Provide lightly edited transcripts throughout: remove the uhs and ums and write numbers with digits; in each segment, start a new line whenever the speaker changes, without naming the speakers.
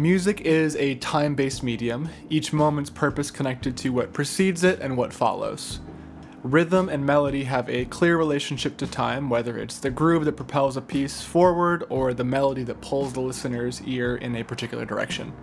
Music is a time-based medium, each moment's purpose connected to what precedes it and what follows. Rhythm and melody have a clear relationship to time, whether it's the groove that propels a piece forward or the melody that pulls the listener's ear in a particular direction.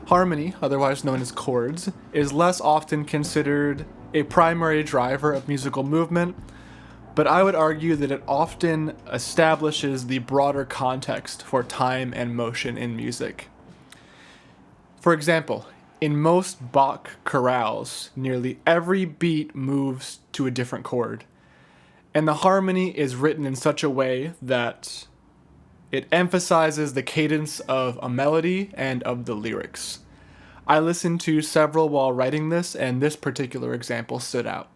Harmony, otherwise known as chords, is less often considered a primary driver of musical movement, but I would argue that it often establishes the broader context for time and motion in music. For example, in most Bach chorales, nearly every beat moves to a different chord, and the harmony is written in such a way that it emphasizes the cadence of a melody and of the lyrics. I listened to several while writing this, and this particular example stood out.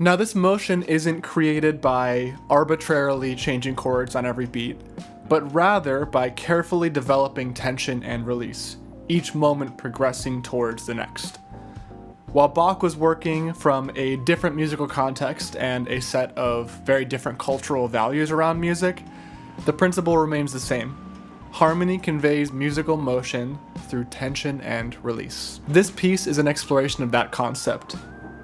Now, this motion isn't created by arbitrarily changing chords on every beat, but rather by carefully developing tension and release, each moment progressing towards the next. While Bach was working from a different musical context and a set of very different cultural values around music, the principle remains the same. Harmony conveys musical motion through tension and release. This piece is an exploration of that concept,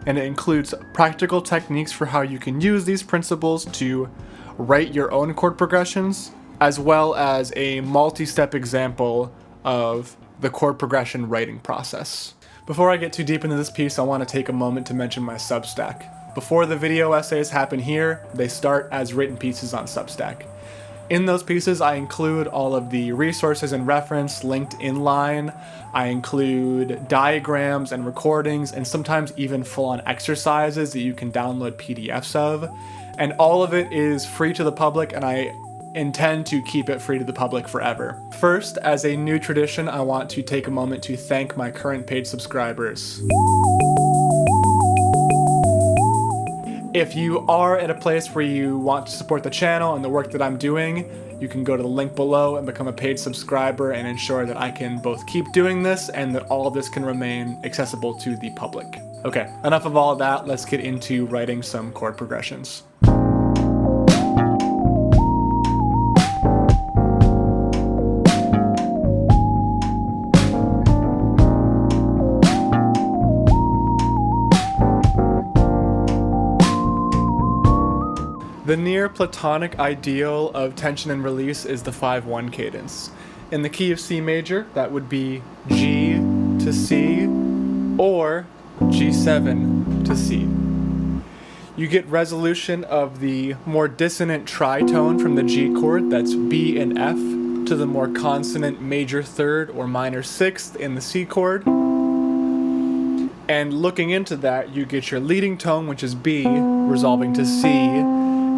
and it includes practical techniques for how you can use these principles to write your own chord progressions, as well as a multi-step example of the chord progression writing process. Before I get too deep into this piece, I want to take a moment to mention my Substack. Before the video essays happen here, they start as written pieces on Substack. In those pieces, I include all of the resources and reference linked inline. I include diagrams and recordings, and sometimes even full-on exercises that you can download PDFs of. And all of it is free to the public, and I intend to keep it free to the public forever. First, as a new tradition, I want to take a moment to thank my current paid subscribers. If you are at a place where you want to support the channel and the work that I'm doing, you can go to the link below and become a paid subscriber and ensure that I can both keep doing this and that all of this can remain accessible to the public. Okay, enough of all of that, let's get into writing some chord progressions. The near-Platonic ideal of tension and release is the 5-1 cadence. In the key of C major, that would be G to C, or G7 to C. You get resolution of the more dissonant tritone from the G chord, that's B and F, to the more consonant major third or minor sixth in the C chord. And looking into that, you get your leading tone, which is B, resolving to C,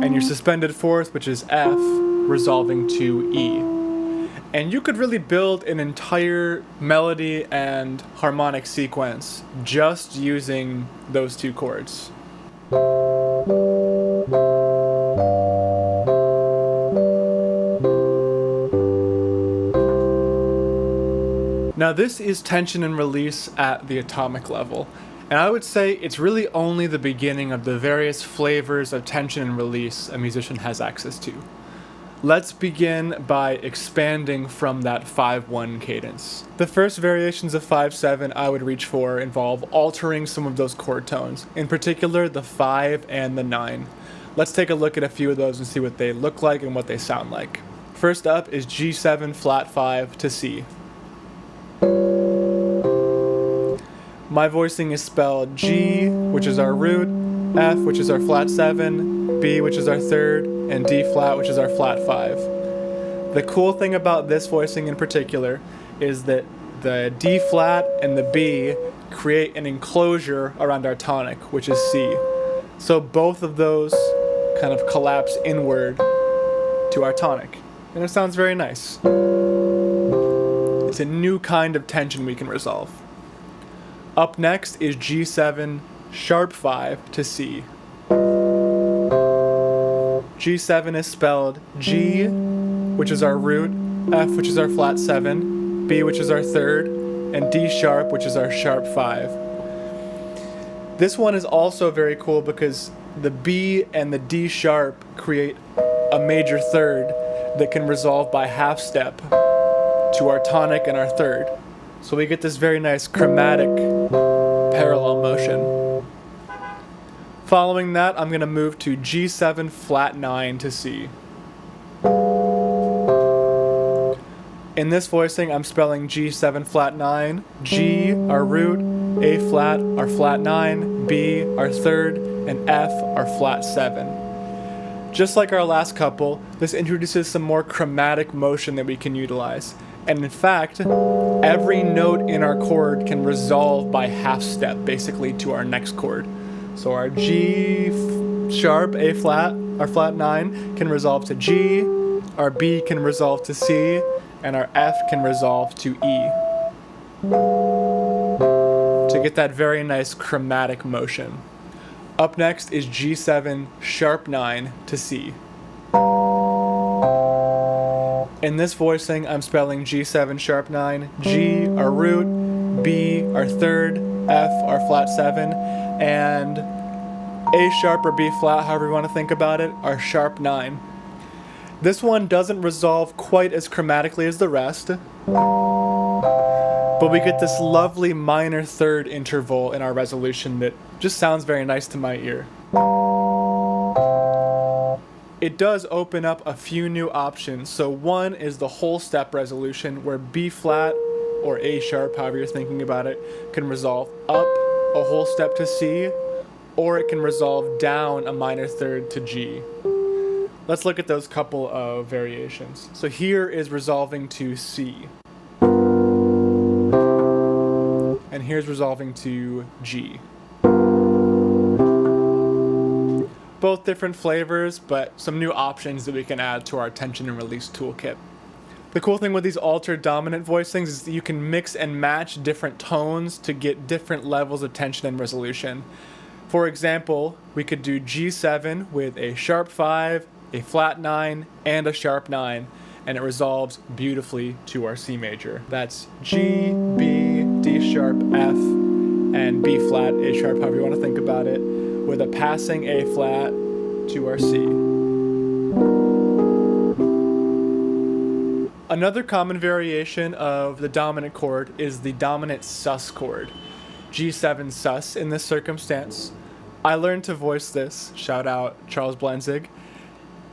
and your suspended fourth, which is F, resolving to E. And you could really build an entire melody and harmonic sequence just using those two chords. Now, this is tension and release at the atomic level. And I would say it's really only the beginning of the various flavors of tension and release a musician has access to. Let's begin by expanding from that 5-1 cadence. The first variations of 5-7 I would reach for involve altering some of those chord tones, in particular the 5 and the 9. Let's take a look at a few of those and see what they look like and what they sound like. First up is G7 flat 5 to C. My voicing is spelled G, which is our root, F, which is our flat 7, B, which is our third, and D flat, which is our flat 5. The cool thing about this voicing in particular is that the D flat and the B create an enclosure around our tonic, which is C. So both of those kind of collapse inward to our tonic, and it sounds very nice. It's a new kind of tension we can resolve. Up next is G7 sharp 5 to C. G7 is spelled G, which is our root, F, which is our flat 7, B, which is our third, and D sharp, which is our sharp 5. This one is also very cool because the B and the D sharp create a major third that can resolve by half step to our tonic and our third. So we get this very nice chromatic parallel motion. Following that, I'm going to move to G7 flat 9 to C. In this voicing, I'm spelling G7 flat 9, G, our root, A flat, our flat 9, B, our third, and F, our flat 7. Just like our last couple, this introduces some more chromatic motion that we can utilize. And in fact, every note in our chord can resolve by half step, basically, to our next chord. So our G sharp, A flat, our flat 9 can resolve to G, our B can resolve to C, and our F can resolve to E. To get that very nice chromatic motion. Up next is G7 sharp 9 to C. In this voicing, I'm spelling G7 sharp 9, G, our root, B, our third, F, our flat 7, and A sharp or B flat, however you want to think about it, our sharp 9. This one doesn't resolve quite as chromatically as the rest, but we get this lovely minor third interval in our resolution that just sounds very nice to my ear. It does open up a few new options. So one is the whole step resolution, where B flat or A sharp, however you're thinking about it, can resolve up a whole step to C, or it can resolve down a minor third to G. Let's look at those couple of variations. So here is resolving to C. And here's resolving to G. Both different flavors, but some new options that we can add to our tension and release toolkit. The cool thing with these altered dominant voicings is that you can mix and match different tones to get different levels of tension and resolution. For example, we could do G7 with a sharp 5, a flat 9, and a sharp 9, and it resolves beautifully to our C major. That's G, B, D sharp, F, and B flat, A sharp, however you want to think about it, with a passing A flat to our C. Another common variation of the dominant chord is the dominant sus chord, G7 sus in this circumstance. I learned to voice this, shout out Charles Blenzig,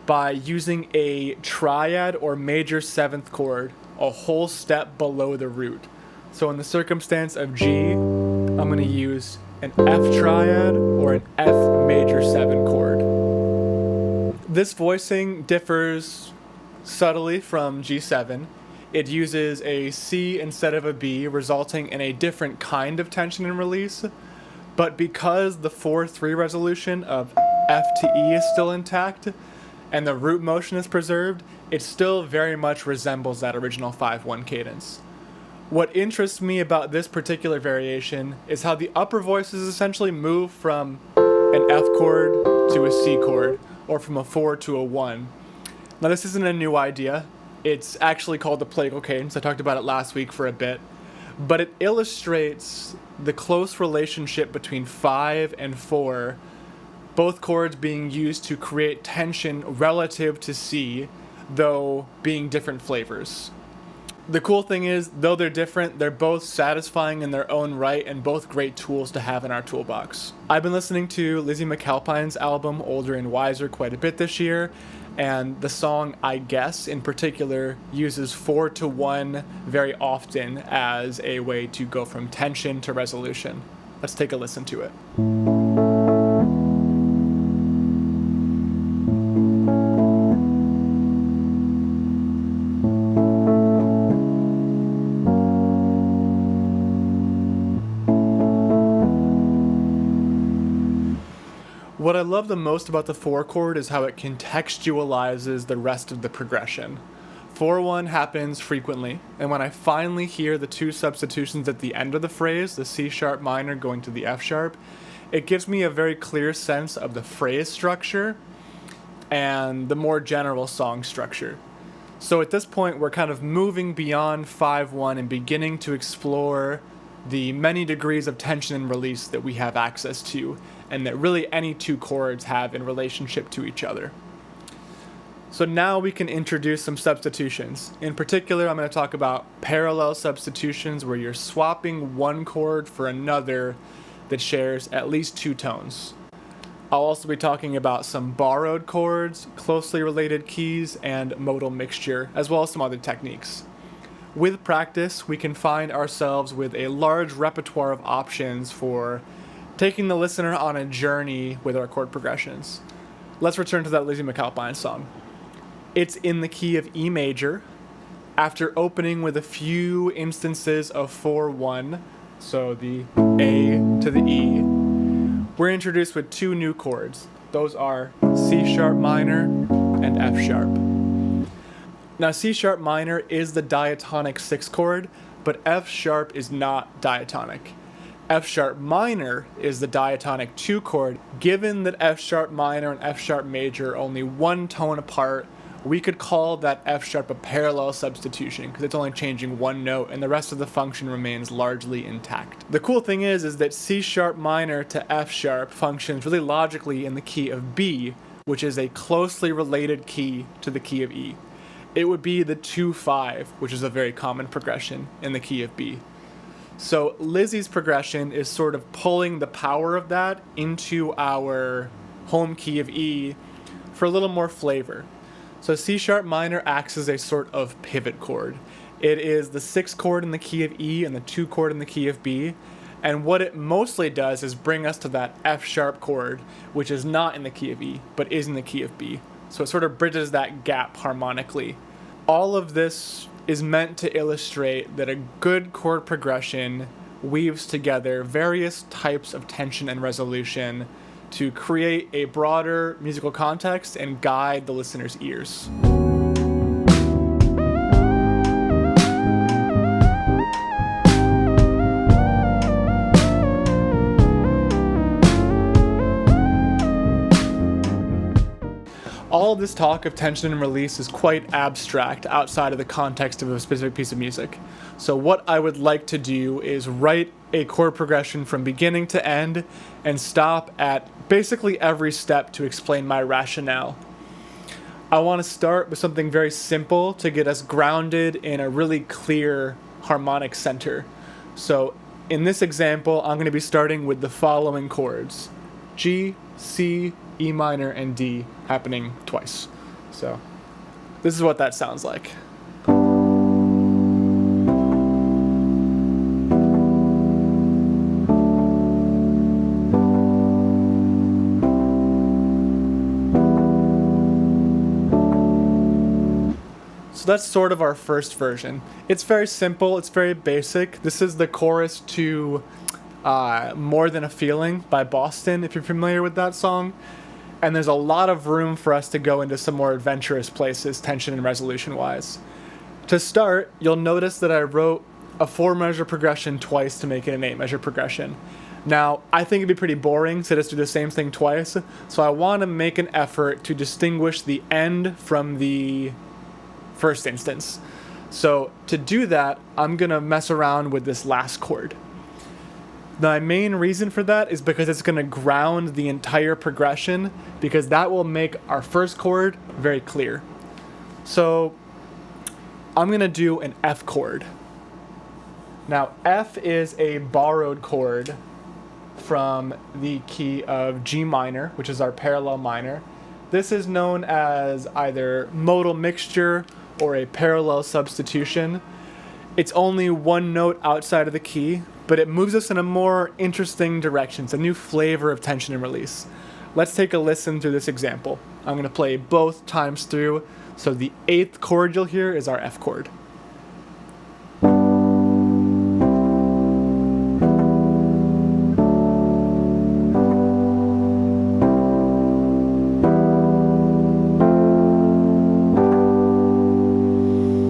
by using a triad or major 7th chord a whole step below the root. So in the circumstance of G, I'm going to use an F triad or an F major 7 chord. This voicing differs subtly from G7. It uses a C instead of a B, resulting in a different kind of tension and release. But because the 4-3 resolution of F to E is still intact, and the root motion is preserved, it still very much resembles that original 5-1 cadence. What interests me about this particular variation is how the upper voices essentially move from an F chord to a C chord, or from a 4 to a 1. Now this isn't a new idea. It's actually called the plagal cadence. I talked about it last week for a bit. But it illustrates the close relationship between 5 and 4, both chords being used to create tension relative to C, though being different flavors. The cool thing is, though they're different, they're both satisfying in their own right and both great tools to have in our toolbox. I've been listening to Lizzie McAlpine's album Older and Wiser quite a bit this year, and the song I Guess in particular uses 4 to 1 very often as a way to go from tension to resolution. Let's take a listen to it. What I love the most about the 4 chord is how it contextualizes the rest of the progression. 4-1 happens frequently, and when I finally hear the 2 substitutions at the end of the phrase, the C sharp minor going to the F sharp, it gives me a very clear sense of the phrase structure, and the more general song structure. So at this point, we're kind of moving beyond 5/1 and beginning to explore the many degrees of tension and release that we have access to, and that really any two chords have in relationship to each other. So now we can introduce some substitutions. In particular, I'm going to talk about parallel substitutions, where you're swapping one chord for another that shares at least two tones. I'll also be talking about some borrowed chords, closely related keys, and modal mixture, as well as some other techniques. With practice, we can find ourselves with a large repertoire of options for taking the listener on a journey with our chord progressions. Let's return to that Lizzie McAlpine song. It's in the key of E major, after opening with a few instances of 4/1, so the A to the E. We're introduced with two new chords. Those are C sharp minor and F sharp. Now C sharp minor is the diatonic 6th chord, but F sharp is not diatonic. F sharp minor is the diatonic 2 chord. Given that F sharp minor and F sharp major are only one tone apart, we could call that F sharp a parallel substitution because it's only changing one note and the rest of the function remains largely intact. The cool thing is that C sharp minor to F sharp functions really logically in the key of B, which is a closely related key to the key of E. It would be the 2/5, which is a very common progression in the key of B. So Lizzie's progression is sort of pulling the power of that into our home key of E for a little more flavor. So C sharp minor acts as a sort of pivot chord. It is the 6th chord in the key of E and the 2 chord in the key of B. And what it mostly does is bring us to that F sharp chord, which is not in the key of E, but is in the key of B. So it sort of bridges that gap harmonically. All of this is meant to illustrate that a good chord progression weaves together various types of tension and resolution to create a broader musical context and guide the listener's ears. All of this talk of tension and release is quite abstract outside of the context of a specific piece of music. So what I would like to do is write a chord progression from beginning to end and stop at basically every step to explain my rationale. I want to start with something very simple to get us grounded in a really clear harmonic center. So in this example, I'm going to be starting with the following chords: G, C, E minor, and D, happening twice. So this is what that sounds like. So that's sort of our first version. It's very simple, it's very basic. This is the chorus to More Than a Feeling by Boston, if you're familiar with that song. And there's a lot of room for us to go into some more adventurous places, tension and resolution wise. To start, you'll notice that I wrote a 4-measure progression twice to make it an 8-measure progression. Now, I think it'd be pretty boring to just do the same thing twice, so I want to make an effort to distinguish the end from the first instance. So to do that, I'm going to mess around with this last chord. My main reason for that is because it's going to ground the entire progression, because that will make our first chord very clear. So I'm going to do an F chord. Now F is a borrowed chord from the key of G minor, which is our parallel minor. This is known as either modal mixture or a parallel substitution. It's only one note outside of the key, but it moves us in a more interesting direction. It's a new flavor of tension and release. Let's take a listen to this example. I'm going to play both times through. So the 8th chord you'll hear is our F chord.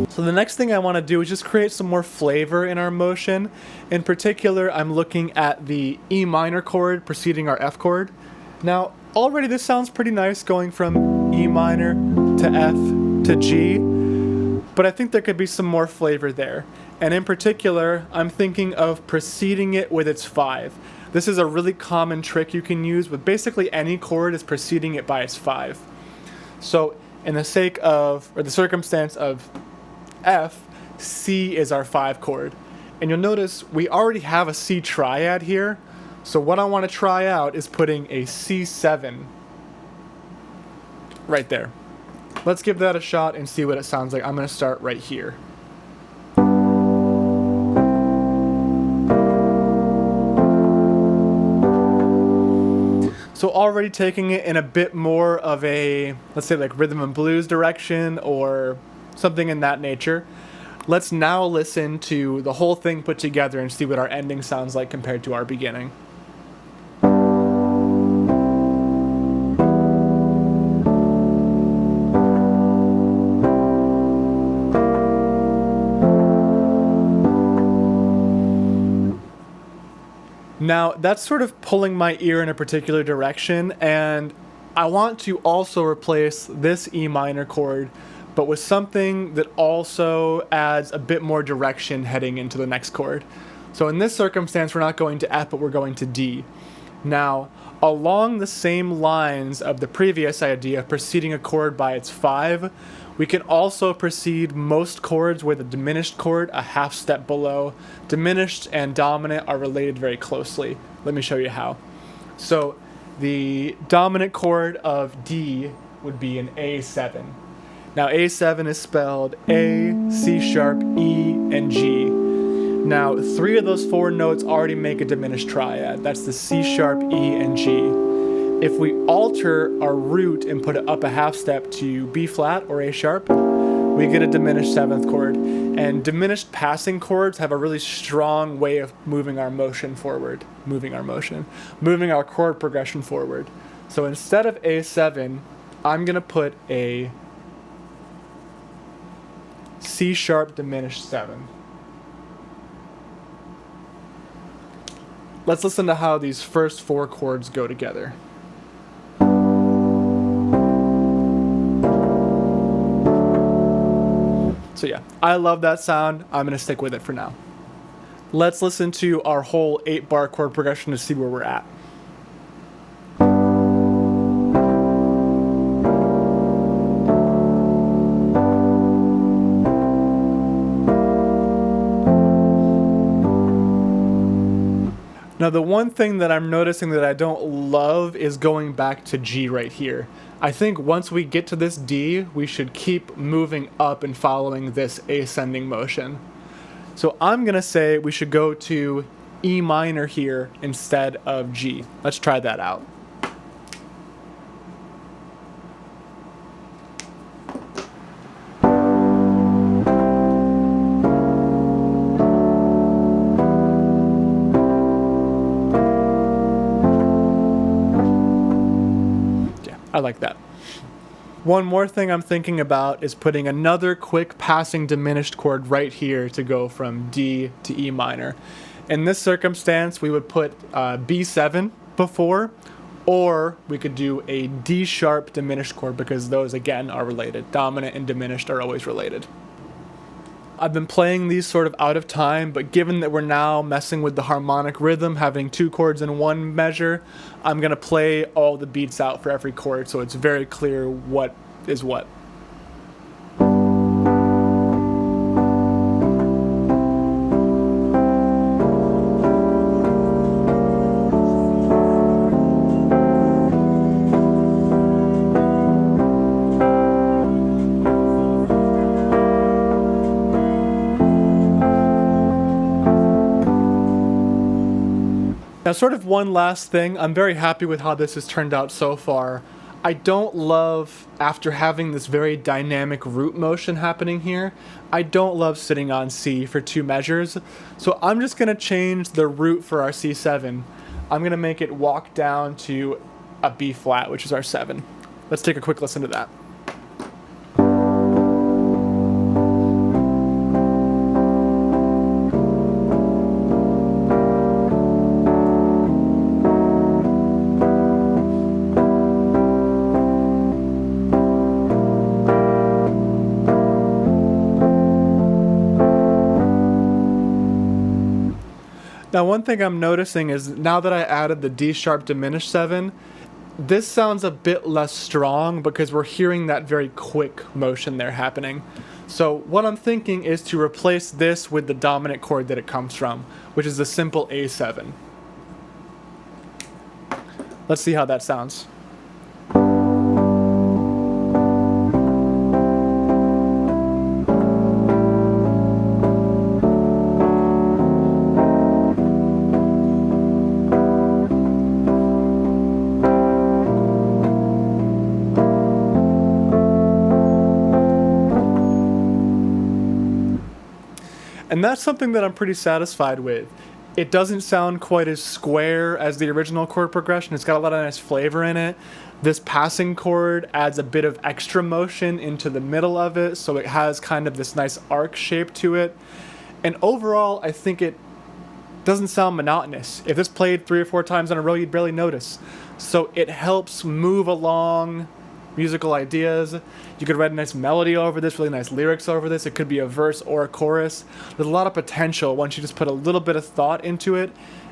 So the next thing I want to do is just create some more flavor in our motion. In particular, I'm looking at the E minor chord preceding our F chord. Now, already this sounds pretty nice, going from E minor to F to G, but I think there could be some more flavor there. And in particular, I'm thinking of preceding it with its 5. This is a really common trick you can use with basically any chord, is preceding it by its 5. So in the sake of, or the circumstance of F, C is our 5 chord. And you'll notice we already have a C triad here. So what I want to try out is putting a C7 right there. Let's give that a shot and see what it sounds like. I'm going to start right here. So already taking it in a bit more of a, let's say like rhythm and blues direction or something in that nature. Let's now listen to the whole thing put together and see what our ending sounds like compared to our beginning. Now, that's sort of pulling my ear in a particular direction, and I want to also replace this E minor chord, but with something that also adds a bit more direction heading into the next chord. So in this circumstance, we're not going to F, but we're going to D. Now, along the same lines of the previous idea of preceding a chord by its 5, we can also precede most chords with a diminished chord a half step below. Diminished and dominant are related very closely. Let me show you how. So the dominant chord of D would be an A7. Now A7 is spelled A, C sharp, E, and G. Now 3 of those 4 notes already make a diminished triad. That's the C sharp, E, and G. If we alter our root and put it up a half step to B flat or A sharp, we get a diminished 7th chord. And diminished passing chords have a really strong way of moving our motion forward, moving our chord progression forward. So instead of A7, I'm going to put a C sharp diminished 7. Let's listen to how these first 4 chords go together. So yeah, I love that sound. I'm going to stick with it for now. Let's listen to our whole 8-bar chord progression to see where we're at. Now the one thing that I'm noticing that I don't love is going back to G right here. I think once we get to this D, we should keep moving up and following this ascending motion. So I'm going to say we should go to E minor here instead of G. Let's try that out. I like that. One more thing I'm thinking about is putting another quick passing diminished chord right here to go from D to E minor. In this circumstance, we would put B7 before, or we could do a D sharp diminished chord because those again are related. Dominant and diminished are always related. I've been playing these sort of out of time, but given that we're now messing with the harmonic rhythm, having 2 chords in one measure, I'm going to play all the beats out for every chord so it's very clear what is what. Now, sort of one last thing, I'm very happy with how this has turned out so far. I don't love, after having this very dynamic root motion happening here, I don't love sitting on C for 2 measures. So I'm just going to change the root for our C7. I'm going to make it walk down to a B flat, which is our 7. Let's take a quick listen to that. Now, one thing I'm noticing is now that I added the D sharp diminished 7, this sounds a bit less strong because we're hearing that very quick motion there happening. So what I'm thinking is to replace this with the dominant chord that it comes from, which is the simple A7. Let's see how that sounds. And that's something that I'm pretty satisfied with. It doesn't sound quite as square as the original chord progression. It's got a lot of nice flavor in it. This passing chord adds a bit of extra motion into the middle of it, so it has kind of this nice arc shape to it. And overall, I think it doesn't sound monotonous. If this played 3 or 4 times in a row, you'd barely notice. So it helps move along musical ideas. You could write a nice melody over this, really nice lyrics over this. It could be a verse or a chorus. There's a lot of potential once you just put a little bit of thought into it.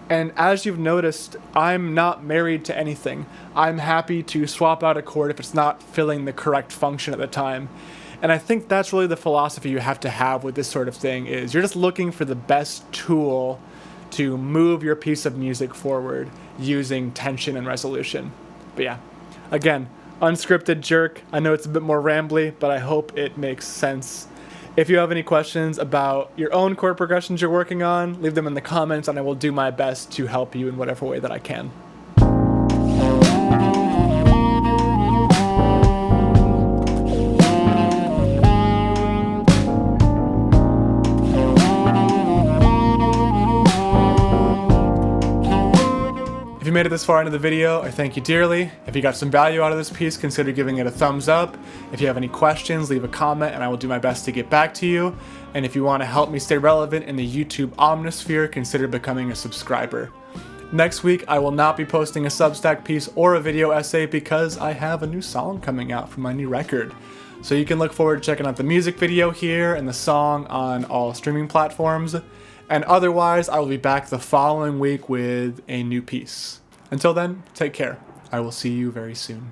And as you've noticed, I'm not married to anything. I'm happy to swap out a chord if it's not filling the correct function at the time. And I think that's really the philosophy you have to have with this sort of thing, is you're just looking for the best tool to move your piece of music forward using tension and resolution. But yeah, again, unscripted jerk. I know it's a bit more rambly, but I hope it makes sense. If you have any questions about your own chord progressions you're working on, leave them in the comments and I will do my best to help you in whatever way that I can. If you made it this far into the video, I thank you dearly. If you got some value out of this piece, consider giving it a thumbs up. If you have any questions, leave a comment and I will do my best to get back to you. And if you want to help me stay relevant in the YouTube omnisphere, consider becoming a subscriber. Next week, I will not be posting a Substack piece or a video essay because I have a new song coming out from my new record. So you can look forward to checking out the music video here and the song on all streaming platforms. And otherwise, I will be back the following week with a new piece. Until then, take care. I will see you very soon.